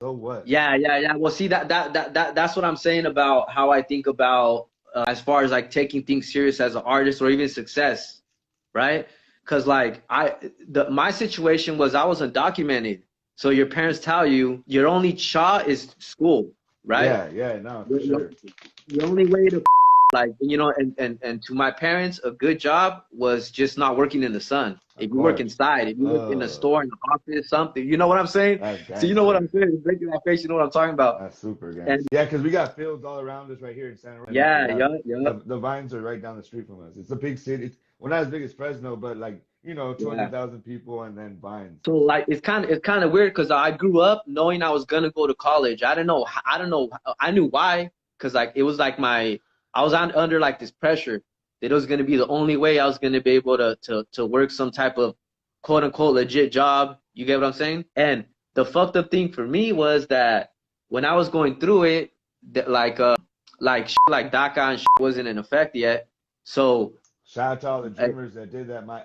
So what? Yeah. Well, see that's what I'm saying about how I think about as far as like taking things serious as an artist or even success, right? Because like my situation was I was undocumented, so your parents tell you your only shot is school, right? Yeah, no, for The, sure. the only way to like and to my parents, a good job was just not working in the sun. Of If you work course. inside, if you work in a store, in the office, something, you know what I'm saying? That's So you know what I'm gangster. saying? Breaking that face, you know what I'm talking about. That's super And gangster. Yeah, because we got fields all around us right here in Santa Rosa. yeah, We have yeah, the vines are right down the street from us. It's a big city. It's, well, not as big as Fresno, but like, yeah. 200,000 people and then vines. So like it's kind of weird because I grew up knowing I was gonna go to college. I don't know. I knew why because like it was like I was under like this pressure that it was gonna be the only way I was gonna be able to work some type of quote unquote legit job. You get what I'm saying? And the fucked up thing for me was that when I was going through it, that like shit like DACA and shit wasn't in effect yet. So Shout out to all the uh, dreamers that did that. My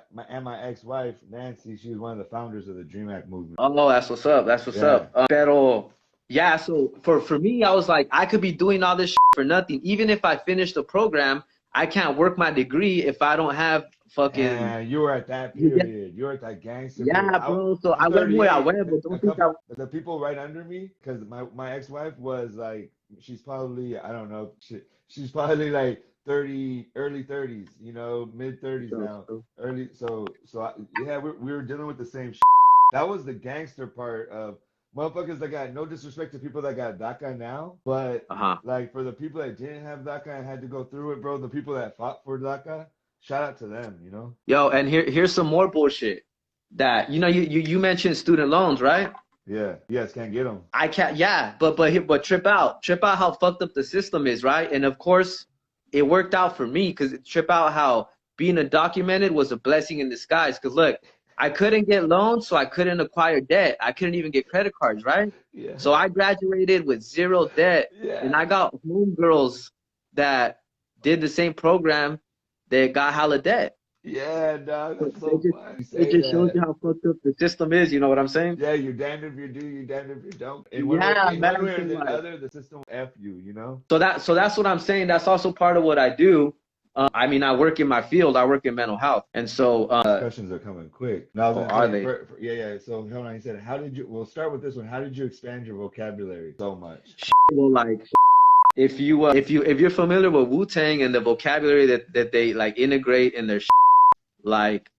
ex-wife, Nancy, she was one of the founders of the Dream Act movement. oh, that's what's up. That's what's Yeah. up. Pero yeah, so for me, I was like, I could be doing all this shit for nothing. Even if I finish the program, I can't work my degree if I don't have fucking. And you were at that You get, period. You were at that gangster period. yeah, bro. So I'm I went where I 38. went, but A don't think I. couple, the people right under me, because my ex-wife was like, she's probably, I don't know, she's probably like 30, early 30s, mid 30s now. Early, yeah, we were dealing with the same shit. That was the gangster part of motherfuckers that got no disrespect to people that got DACA now, but Uh-huh. like for the people that didn't have DACA and had to go through it, bro, the people that fought for DACA, shout out to them. Yo, and here's some more bullshit. That you mentioned student loans, right? Yeah, you guys can't get them. I can't. Yeah, but trip out how fucked up the system is, right? And of course, it worked out for me because trip out how being undocumented was a blessing in disguise. Because look, I couldn't get loans, so I couldn't acquire debt. I couldn't even get credit cards, right? Yeah, So I graduated with zero debt, and yeah, I got homegirls that did the same program that got hella debt. yeah, dog. So That's so fun. You it say just shows that. you how fucked up the system is. You know what I'm saying? Yeah, you're damned if you do, you're damned if you don't. Yeah, In one man. way So or the like, other, the system will F you. so that's what I'm saying. That's also part of what I do. I mean, I work in my field. I work in mental health, and so Discussions are coming quick. Now, I was oh, gonna are say, they? yeah, yeah. So, hold on. He said, how did you? We'll start with this one. How did you expand your vocabulary so much? Well, like if you're familiar with Wu Tang and the vocabulary that they like integrate in their like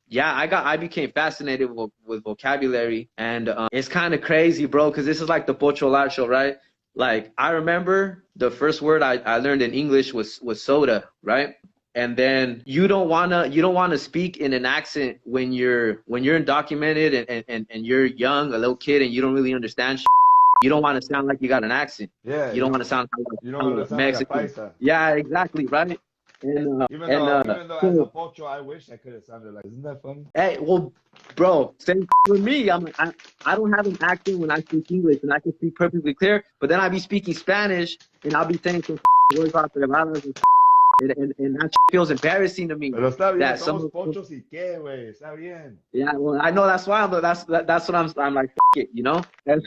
yeah, I became fascinated with vocabulary, and it's kind of crazy, bro, because this is like the Pocho Lacho, right? Like I remember the first word I learned in English was soda, right? And then you don't wanna speak in an accent when you're undocumented and you're young, a little kid, and you don't really understand. You don't want to sound like you got an accent. Yeah, You don't want to sound you don't want hella to sound like a Mexican. paisa. Yeah, exactly, right? And Even though as a so pocho, I wish I could have sounded like. Isn't that funny? hey, well, bro, same with me. I don't have an accent when I speak English, and I can speak perfectly clear. But then I be speaking Spanish, and I'll be saying some words out there, and that feels embarrassing to me. Pero está bien, That somos someone, pochos y qué, güey. Está bien. yeah, well, I know that's why, but that's what I'm like, it, And,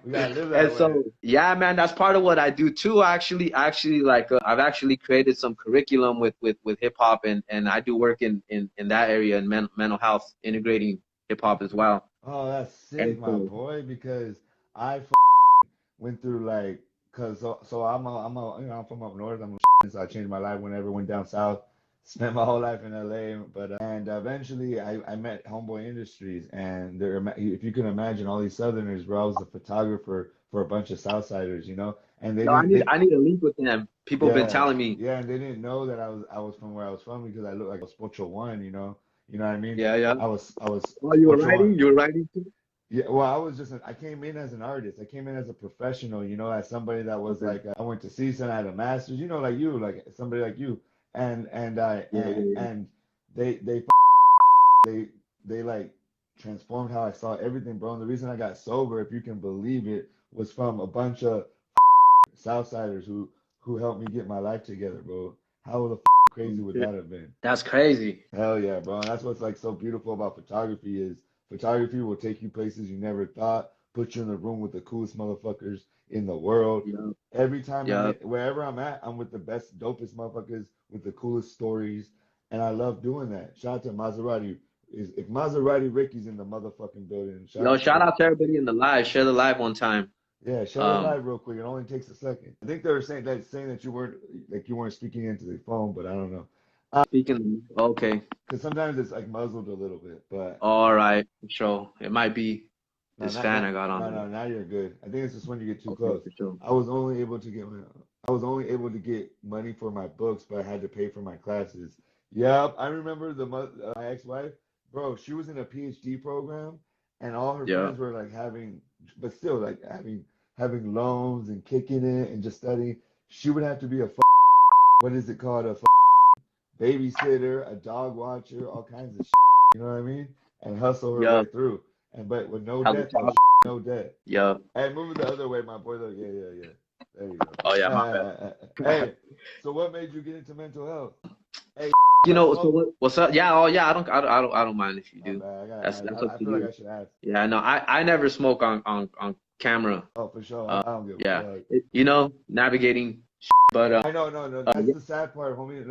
We gotta live and that way. so, yeah, man, that's part of what I do too. Actually, like I've actually created some curriculum with hip hop, and I do work in that area in mental health, integrating hip hop as well. Oh, that's And sick, my so, boy, because I went through like, cause so I'm from up north. So I changed my life whenever went down south. Spent my whole life in LA, but and eventually I met Homeboy Industries, and if you can imagine all these Southerners, bro, I was a photographer for a bunch of Southsiders, and they no, I didn't need they I need a link with them. People have been yeah, telling me, yeah, and they didn't know that I was from where I was from because I looked like I was Pocho One. You know what I mean? yeah, yeah. I was Oh, you were Pocho writing? One. You were writing too? Yeah, well, I came in as an artist. I came in as a professional, as somebody that was Okay. like, I went to CSUN, I had a master's, like you, like somebody like you, and I Yeah, yeah, and they they they like transformed how I saw everything, bro. And the reason I got sober, if you can believe it, was from a bunch of Southsiders who helped me get my life together, bro. How the crazy would yeah. that have been? That's crazy. Hell yeah, bro. And that's what's like so beautiful about photography is photography will take you places you never thought, put you in the room with the coolest motherfuckers in the world. Yeah. Every time Yeah. wherever I'm at, I'm with the best, dopest motherfuckers with the coolest stories, and I love doing that. Shout out to Maserati. If Maserati Ricky's in the motherfucking building, shout Yo, out to shout Ricky. out to everybody in the live. Share the live one time. Yeah, share the Um, live real quick. It only takes a second. I think they were saying that you weren't speaking into the phone, but I don't know. speaking. Okay. Because sometimes it's like muzzled a little bit, but All right. For sure. It might be no, this fan I not got on no, there. no. Now you're good. I think it's just when you get too Okay, close. for sure. I was only able to get money for my books, but I had to pay for my classes. Yep, I remember my ex-wife, bro. She was in a PhD program, and all her Yeah. friends were like having, but still like having loans and kicking it and just studying. She would have to be what is it called, babysitter, a dog watcher, all kinds of shit, you know what I mean? And hustle her Yeah. way through. And but with no Hella debt though, talk. no debt. Yeah. Hey, move it the other way, my boy. Look, yeah, yeah, yeah. There you Oh yeah, my go. bad. Hey, so what made you get into mental health? Hey, You like know, so smoke. what's up? Yeah, oh yeah, I don't mind if you My do. bad. I gotta That's ask. up I to feel like you. I should ask. Yeah, no, I never smoke on camera. Oh, for sure. Uh, I don't give a yeah, fuck. you know, navigating, but I know, no. That's yeah, the sad part, homie.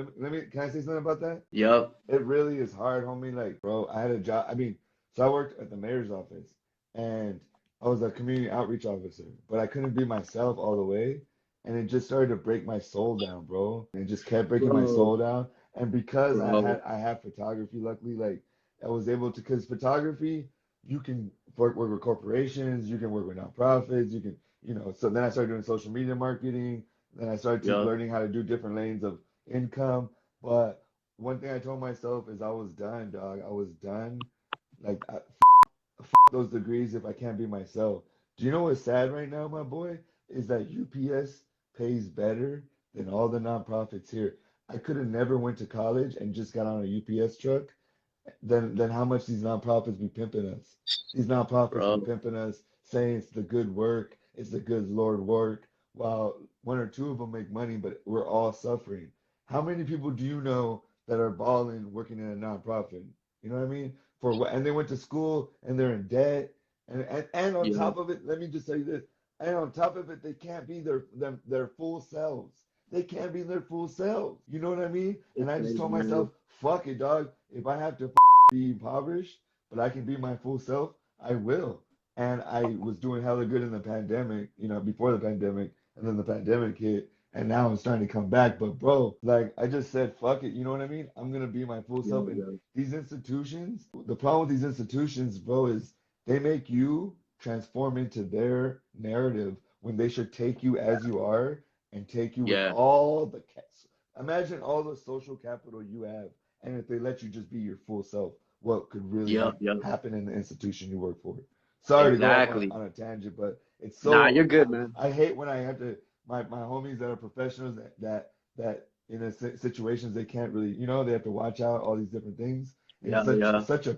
Can I say something about that? yep, It really is hard, homie. Like, bro, I had a job. I mean, so I worked at the mayor's office and I was a community outreach officer, but I couldn't be myself all the way. And it just started to break my soul down, bro. And it just kept breaking my bro, soul down. And because bro, I have photography, luckily, like I was able to, because photography, you can work with corporations, you can work with nonprofits, you can, so then I started doing social media marketing. Then I started yep, learning how to do different lanes of income. But one thing I told myself is I was done, dog. I was done. Like, those degrees if I can't be myself. Do you know what's sad right now, my boy? Is that UPS pays better than all the nonprofits here. I could have never went to college and just got on a UPS truck then how much these nonprofits be pimping us. These nonprofits be bro, pimping us, saying it's the good work, it's the good Lord work, while one or two of them make money, but we're all suffering. How many people do you know that are balling working in a nonprofit? You know what I mean? For what? And they went to school and they're in debt, and on yeah, top of it, let me just tell you this. And on top of it, they can't be their full selves. They can't be their full selves. You know what I mean? it's And I just crazy, told man. myself, fuck it, dog. If I have to be impoverished, but I can be my full self, I will. And I was doing hella good in the pandemic, before the pandemic, and then the pandemic hit, and now I'm starting to come back. But bro, like I just said, fuck it. You know what I mean? I'm gonna be my full Yeah, self. And yeah, these institutions, the problem with these institutions, bro, is they make you transform into their narrative when they should take you as you are and take you with yeah, all the imagine all the social capital you have, and if they let you just be your full self, what could really yeah, yeah, happen in the institution you work for? Sorry to go off exactly. on a tangent, but it's Nah, so you're good, man. I hate when I have to my homies that are professionals that in a situations they can't really they have to watch out all these different things. Yeah, It's yeah, such a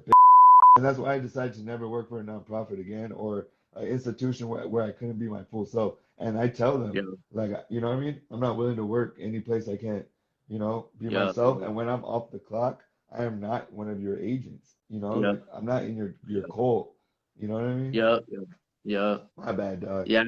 and that's why I decided to never work for a nonprofit again or an institution where I couldn't be my full self. And I tell them, yeah, like, you know what I mean? I'm not willing to work any place I can't, be yeah, myself. And when I'm off the clock, I am not one of your agents. yeah, Like I'm not in your cult. You know what I mean? yeah, yeah, yeah, My bad, dog. yeah.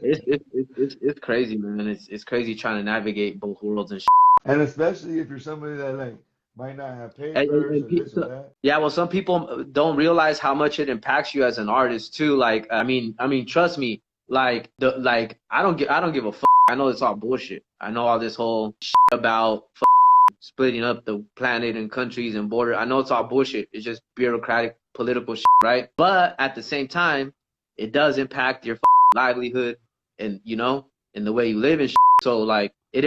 It's crazy, man. It's crazy trying to navigate both worlds and And especially if you're somebody that like might not have papers and or this or that. yeah, well, some people don't realize how much it impacts you as an artist too. Like, I mean, trust me. Like, I don't give a fuck. I know it's all bullshit. I know all this whole shit about splitting up the planet and countries and border. I know it's all bullshit. It's just bureaucratic, political shit, right? But at the same time, it does impact your livelihood and and the way you live and shit. So like it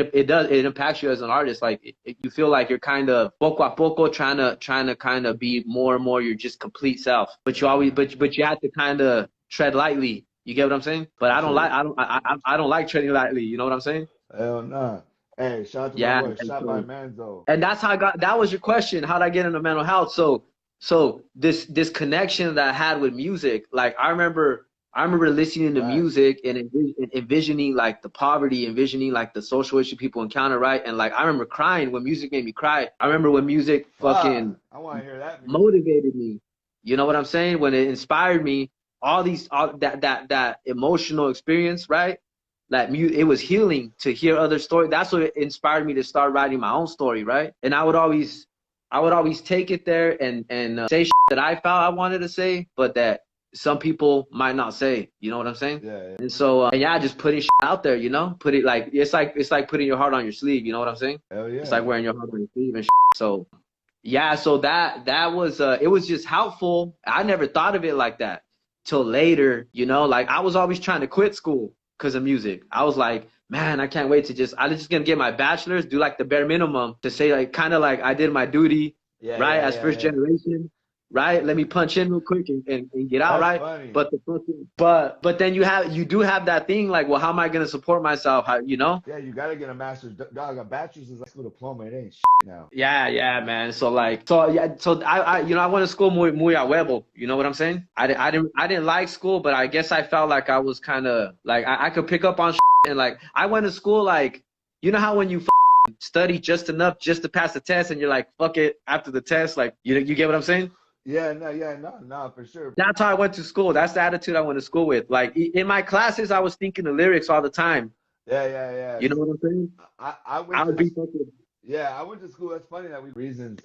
impacts you as an artist. Like you feel like you're kind of poco a poco trying to kind of be more and more your just complete self. But you always but you have to kind of tread lightly. You get what I'm saying? But For sure. I don't like treading lightly. You know what I'm saying? Hell nah. Hey, shout out to my Yeah. boy, And shot by so Manzo. and that's how I got. That was your question. How did I get into mental health? So this connection that I had with music, like I remember listening to Facts. music and envisioning like the poverty, envisioning like the social issue people encounter, right? And like I remember crying when music made me cry. I remember when music fucking Fuck. I want to hear that music. motivated me. You know what I'm saying? When it inspired me, all that emotional experience, right? It was healing to hear other stories. That's what inspired me to start writing my own story, right? And I would always take it there and say shit that I felt I wanted to say, but that some people might not say. You know what I'm saying? Yeah, yeah. And so, and yeah, just putting shit out there, you know, put it like it's like putting your heart on your sleeve. You know what I'm saying? Hell It's like yeah. wearing your heart on your sleeve and shit. So yeah, so that was it was just helpful. I never thought of it like that till later, you know, like I was always trying to quit school because of music. I was like, man, I can't wait to I was just gonna get my bachelor's, do like the bare minimum to say like kind of like I did my duty, Yeah, right, yeah, as yeah, first yeah. generation, right? Let me punch in real quick and get out, That's right? funny. But then you do have that thing like, well, how am I gonna support myself? How, you know? Yeah, you gotta get a master's. Dog, a bachelor's is like school diploma. It ain't now. Yeah, yeah, man. So like, so yeah, so you know, I went to school muy a huevo. You know what I'm saying? I didn't like school, but I guess I felt like I was kind of like I could pick up on and like I went to school like, you know how when you study just enough just to pass the test and you're like, fuck it after the test, like you get what I'm saying? Yeah, no, no, for sure. That's how I went to school. That's the attitude I went to school with. Like in my classes, I was thinking the lyrics all the time. Yeah, yeah, yeah. You know what I'm saying? I I went would to be fucking. Yeah, I went to school. That's funny that we reasons